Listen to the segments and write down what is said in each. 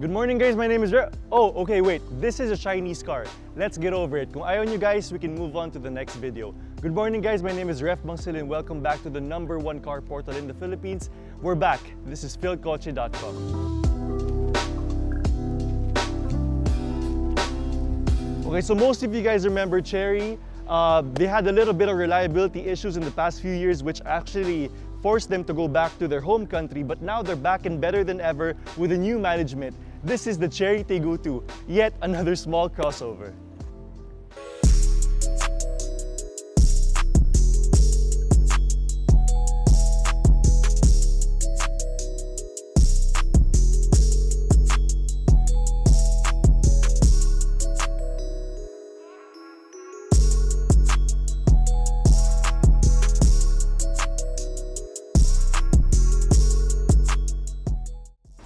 Good morning guys, my name is Oh, okay, wait. This is a Chinese car. Let's get over it. Kung ayaw nyo guys, we can move on to the next video. Good morning guys, my name is Ref Bangsil and welcome back to the #1 car portal in the Philippines. We're back. This is Philkotse.com. Okay, so most of you guys remember Chery. They had a little bit of reliability issues in the past few years, which actually forced them to go back to their home country, but now they're back and better than ever with a new management. This is the Chery Tiggo 2, yet another small crossover.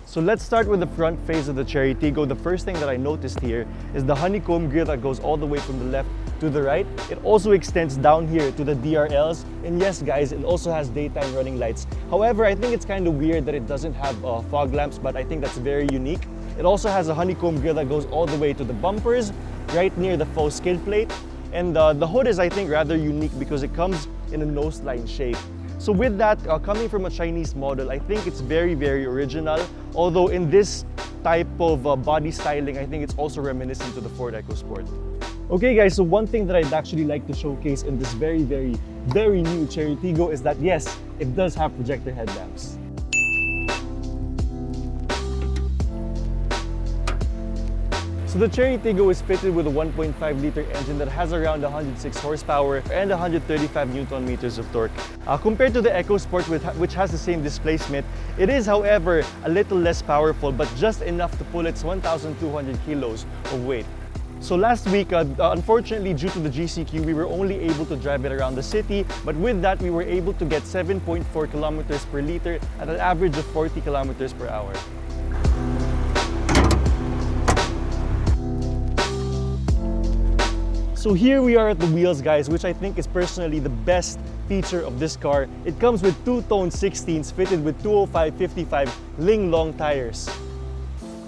So let's start with the front face of the Chery Tiggo. The first thing that I noticed here is the honeycomb grille that goes all the way from the left to the right. It also extends down here to the DRLs. And yes guys, it also has daytime running lights. However, I think it's kind of weird that it doesn't have fog lamps, but I think that's very unique. It also has a honeycomb grille that goes all the way to the bumpers, right near the faux skid plate. And the hood is, I think, rather unique because it comes in a nose line shape. So with that, coming from a Chinese model, I think it's very, very original. Although in this type of body styling, I think it's also reminiscent to the Ford EcoSport. Okay guys, so one thing that I'd actually like to showcase in this very, very, very new Chery Tiggo is that yes, it does have projector headlamps. So the Chery Tiggo is fitted with a 1.5-liter engine that has around 106 horsepower and 135 Newton meters of torque. Compared to the EcoSport, which has the same displacement, it is, however, a little less powerful, but just enough to pull its 1,200 kilos of weight. So last week, unfortunately, due to the GCQ, we were only able to drive it around the city, but with that, we were able to get 7.4 kilometers per liter at an average of 40 kilometers per hour. So here we are at the wheels guys, which I think is personally the best feature of this car. It comes with two-tone 16s fitted with 205/55 Ling long tires.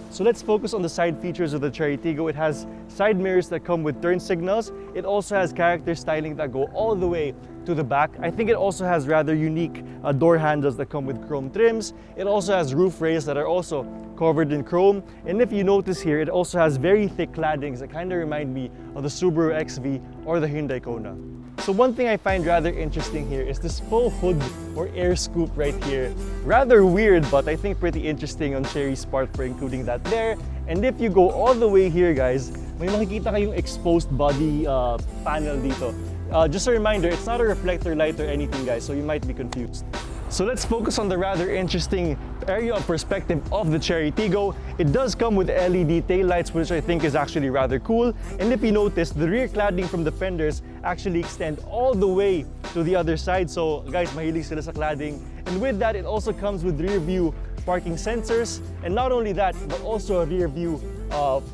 So let's focus on the side features of the Chery Tiggo. It has side mirrors that come with turn signals. It also has character styling that go all the way to the back. I think it also has rather unique door handles that come with chrome trims. It also has roof rails that are also covered in chrome. And if you notice here, it also has very thick claddings that kind of remind me of the Subaru XV or the Hyundai Kona. So one thing I find rather interesting here is this faux hood or air scoop right here. Rather weird, but I think pretty interesting on Chery's part for including that there. And if you go all the way here guys, may makikita kayong exposed body panel dito. Just a reminder, it's not a reflector light or anything guys, so you might be confused. So let's focus on the rather interesting area of perspective of the Chery Tiggo. It does come with LED taillights, which I think is actually rather cool. And if you notice, the rear cladding from the fenders actually extend all the way to the other side. So guys, mahilig sila sa cladding. And with that, it also comes with rear view parking sensors. And not only that, but also a rear view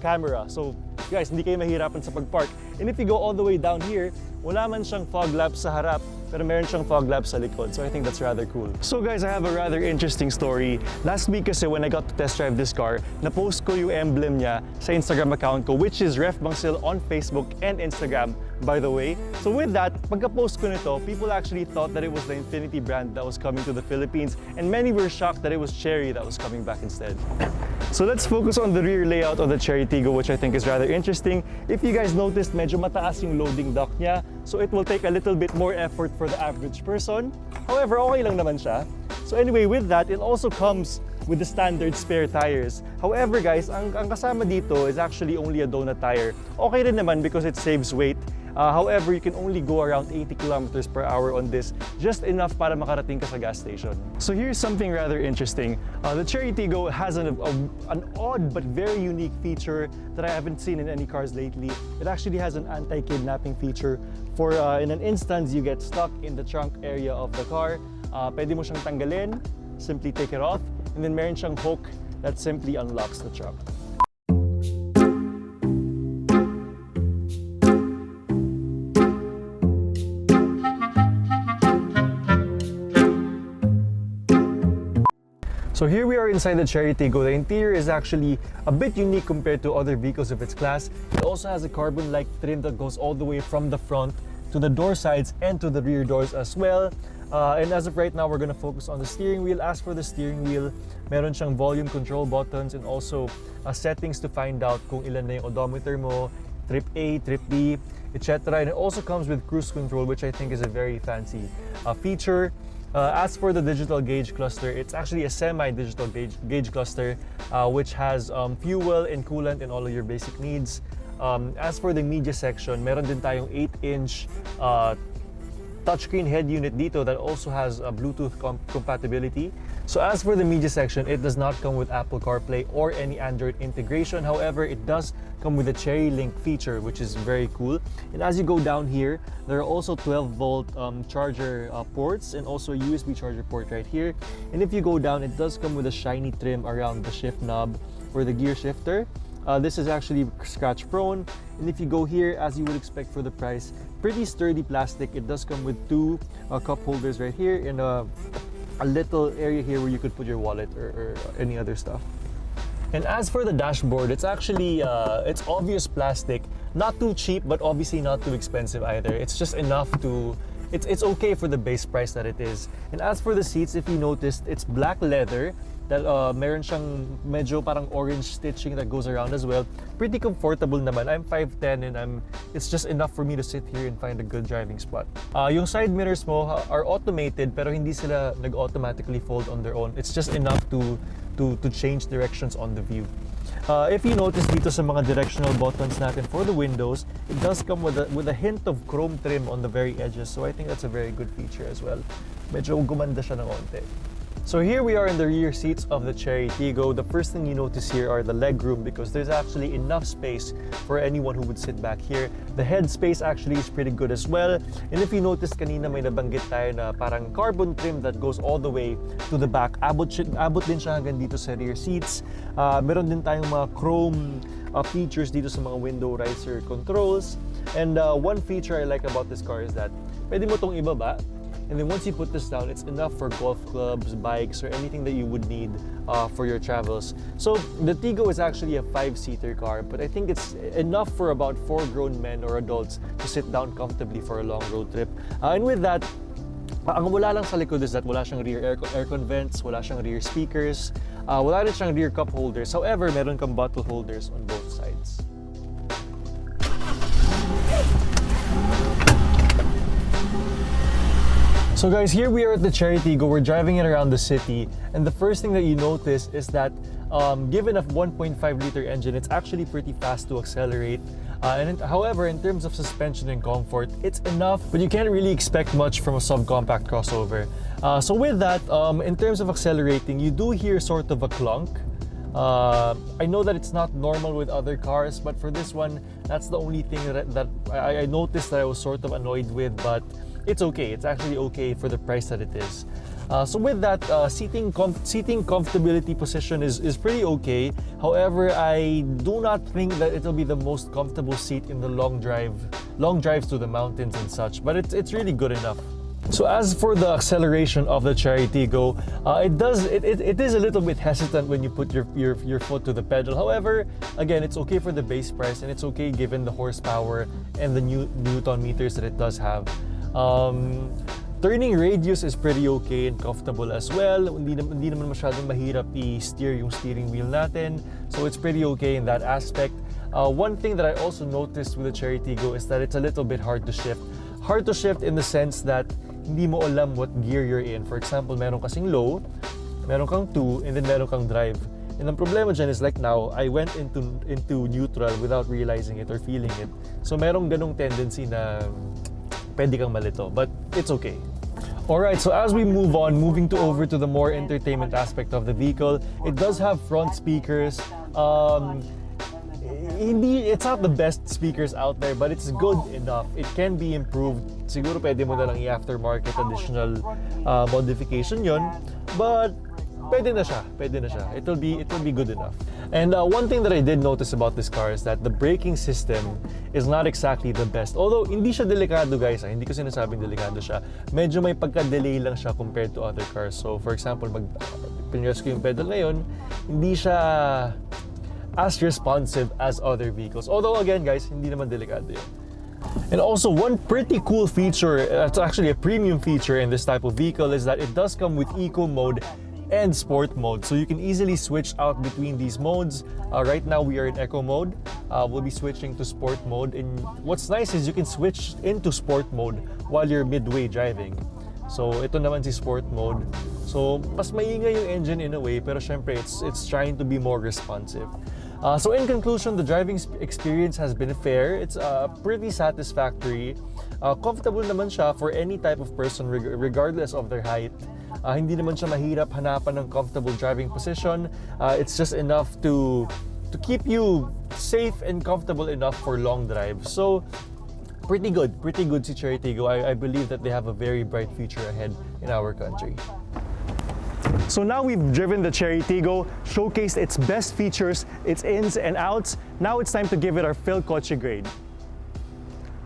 camera. So guys, hindi kayo mahirapan sa pag-park. And if you go all the way down here, wala man siyang fog lamp sa harap, pero meron siyang fog lamp sa likod. So I think that's rather cool. So guys, I have a rather interesting story. Last week kasi when I got to test drive this car, na-post ko yung emblem niya sa Instagram account ko, which is Ref Bangsil on Facebook and Instagram, by the way. So with that, pagka-post ko nito, people actually thought that it was the Infiniti brand that was coming to the Philippines, and many were shocked that it was Chery that was coming back instead. So let's focus on the rear layout of the Chery Tiggo, which I think is rather interesting. If you guys noticed, medyo mataas yung loading dock niya, so it will take a little bit more effort for the average person. However, okay lang naman siya. So anyway, with that, it also comes with the standard spare tires. However guys, ang kasama dito is actually only a donut tire. Okay rin naman because it saves weight. However, you can only go around 80 kilometers per hour on this, just enough para makarating ka sa gas station. So here's something rather interesting. The Chery Tiggo has an odd but very unique feature that I haven't seen in any cars lately. It actually has an anti-kidnapping feature. For in an instance, you get stuck in the trunk area of the car, pwede mo siyang tanggalin, simply take it off, and then meron siyang hook that simply unlocks the trunk. So here we are inside the Chery Tiggo. The interior is actually a bit unique compared to other vehicles of its class. It also has a carbon-like trim that goes all the way from the front to the door sides and to the rear doors as well. And as of right now, we're gonna focus on the steering wheel. As for the steering wheel, meron siyang volume control buttons and also settings to find out kung ilan na yung odometer mo, trip A, trip B, etc. And it also comes with cruise control, which I think is a very fancy feature. As for the digital gauge cluster, it's actually a semi-digital gauge cluster which has fuel and coolant and all of your basic needs. As for the media section, meron din tayong 8-inch touchscreen head unit dito that also has Bluetooth compatibility. So as for the media section, it does not come with Apple CarPlay or any Android integration. However, it does come with a Chery Link feature, which is very cool. And as you go down here, there are also 12-volt charger ports and also a USB charger port right here. And if you go down, it does come with a shiny trim around the shift knob for the gear shifter. This is actually scratch prone, and if you go here, as you would expect for the price, pretty sturdy plastic. It does come with two cup holders right here and a little area here where you could put your wallet or any other stuff. And as for the dashboard, it's actually it's obvious plastic, not too cheap but obviously not too expensive either. It's just enough to it's okay for the base price that it is. And as for the seats, if you noticed, it's black leather that meron siyang medyo parang orange stitching that goes around as well. Pretty comfortable naman. I'm 5'10" and it's just enough for me to sit here and find a good driving spot. Yung side mirrors mo are automated pero hindi sila nag-automatically fold on their own. It's just enough to change directions on the view. If you notice dito sa mga directional buttons natin for the windows, it does come with a hint of chrome trim on the very edges. So I think that's a very good feature as well. Medyo gumanda siya ng onte. So here we are in the rear seats of the Chery Tiggo. The first thing you notice here are the leg room because there's actually enough space for anyone who would sit back here. The head space actually is pretty good as well. And if you notice kanina may nabanggit tayo na parang carbon trim that goes all the way to the back. Abot din siya hanggang dito sa rear seats. Meron din tayong mga chrome features dito sa mga window riser controls. And one feature I like about this car is that pwede mo tong ibaba. And then once you put this down, it's enough for golf clubs, bikes, or anything that you would need for your travels. So the Tiggo is actually a 5-seater car, but I think it's enough for about 4 grown men or adults to sit down comfortably for a long road trip. And with that, ang wala lang sa likod is that wala siyang rear aircon vents, wala siyang rear speakers, wala rin siyang rear cup holders. However, meron kang bottle holders on both sides. So guys, here we are at the Chery Tiggo. We're driving it around the city, and the first thing that you notice is that given a 1.5-liter engine, it's actually pretty fast to accelerate. However, in terms of suspension and comfort, it's enough, but you can't really expect much from a subcompact crossover. So with that, in terms of accelerating, you do hear sort of a clunk. I know that it's not normal with other cars, but for this one, that's the only thing that I noticed that I was sort of annoyed with, but it's okay. It's actually okay for the price that it is. So with that, seating comfortability position is pretty okay. However, I do not think that it'll be the most comfortable seat in the long drives to the mountains and such, but it's really good enough. So as for the acceleration of the Chery Tiggo, it is a little bit hesitant when you put your foot to the pedal. However, again, it's okay for the base price and it's okay given the horsepower and the Newton meters that it does have. Turning radius is pretty okay and comfortable as well. Hindi naman masyadong mahirap i-steer yung steering wheel natin. So it's pretty okay in that aspect. One thing that I also noticed with the Chery Tiggo is that it's a little bit hard to shift. Hard to shift in the sense that hindi mo alam what gear you're in. For example, meron kasing low, meron kang 2, and then meron kang drive. And ang problema dyan is like now, I went into neutral without realizing it or feeling it. So merong ganong tendency na pwede kang malito, but it's okay. Alright, so as we move on, over to the more entertainment aspect of the vehicle, it does have front speakers. It's not the best speakers out there, but it's good enough. It can be improved. Siguro pwede mo na lang i-aftermarket additional modification yon. But pwede na siya. It will be good enough. And one thing that I did notice about this car is that the braking system is not exactly the best. Although hindi siya delikado, guys, hindi ko sinasabing delikado siya. Medyo may pagka-delay lang siya compared to other cars. So for example, pinress ko yung pedal ngayon, hindi siya as responsive as other vehicles. Although again, guys, hindi naman delikado yun. And also, one pretty cool feature, it's actually a premium feature in this type of vehicle, is that it does come with eco mode and sport mode. So you can easily switch out between these modes. Right now we are in eco mode. We'll be switching to sport mode. And what's nice is you can switch into sport mode while you're midway driving. So ito naman si sport mode. So mas maingay yung engine in a way, pero syempre it's trying to be more responsive. So in conclusion, the driving experience has been fair. It's pretty satisfactory. Comfortable naman siya for any type of person regardless of their height. Hindi naman siya mahirap hanapan ng comfortable driving position. It's just enough to keep you safe and comfortable enough for long drives. So pretty good si Chery Tiggo. I believe that they have a very bright future ahead in our country. So now we've driven the Chery Tiggo, showcased its best features, its ins and outs. Now it's time to give it our Philkotse grade.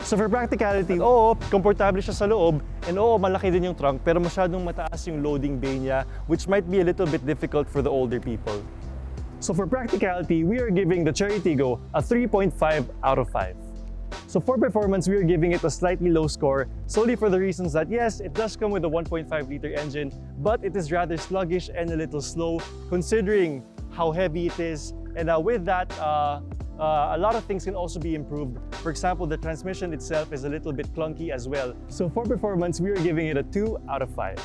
So for practicality, oo, komportable siya sa loob, and oo, malaki din yung trunk, pero masyadong mataas yung loading bay niya, which might be a little bit difficult for the older people. So for practicality, we are giving the Chery Tiggo a 3.5 out of 5. So for performance, we are giving it a slightly low score, solely for the reasons that yes, it does come with a 1.5-liter engine, but it is rather sluggish and a little slow, considering how heavy it is. And with that, a lot of things can also be improved. For example, the transmission itself is a little bit clunky as well. So for performance, we are giving it a 2 out of 5.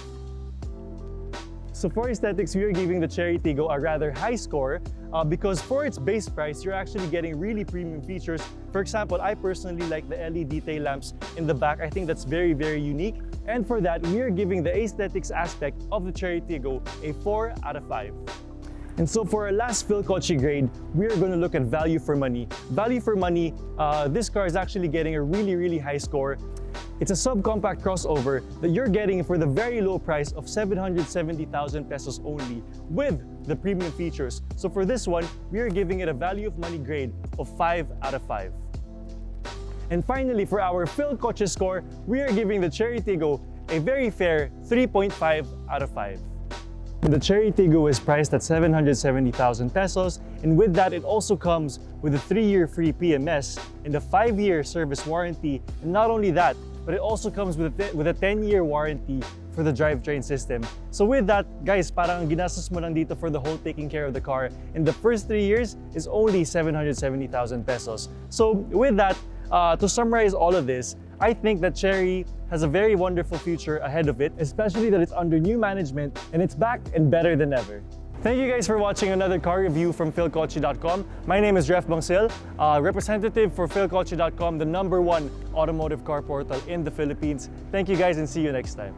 So for aesthetics, we are giving the Chery Tiggo a rather high score because for its base price, you're actually getting really premium features. For example, I personally like the LED tail lamps in the back. I think that's very, very unique. And for that, we are giving the aesthetics aspect of the Chery Tiggo a 4 out of 5. And so for our last Philkotse grade, we are going to look at value for money. Value for money, this car is actually getting a really, really high score. It's a subcompact crossover that you're getting for the very low price of 770,000 pesos only with the premium features. So for this one, we are giving it a value of money grade of 5 out of 5. And finally, for our Philkotse score, we are giving the Chery Tiggo a very fair 3.5 out of 5. The Chery Tiggo is priced at 770,000 pesos, and with that, it also comes with a 3-year free PMS and a 5-year service warranty. And not only that, but it also comes with a 10-year warranty for the drivetrain system. So with that, guys, parang ang ginastos mo lang dito for the whole taking care of the car in the first 3 years is only 770,000 pesos. So with that, to summarize all of this, I think that Chery has a very wonderful future ahead of it, especially that it's under new management and it's back and better than ever. Thank you guys for watching another car review from Philkotse.com. My name is Ref Bangsil, representative for Philkotse.com, the #1 automotive car portal in the Philippines. Thank you guys and see you next time.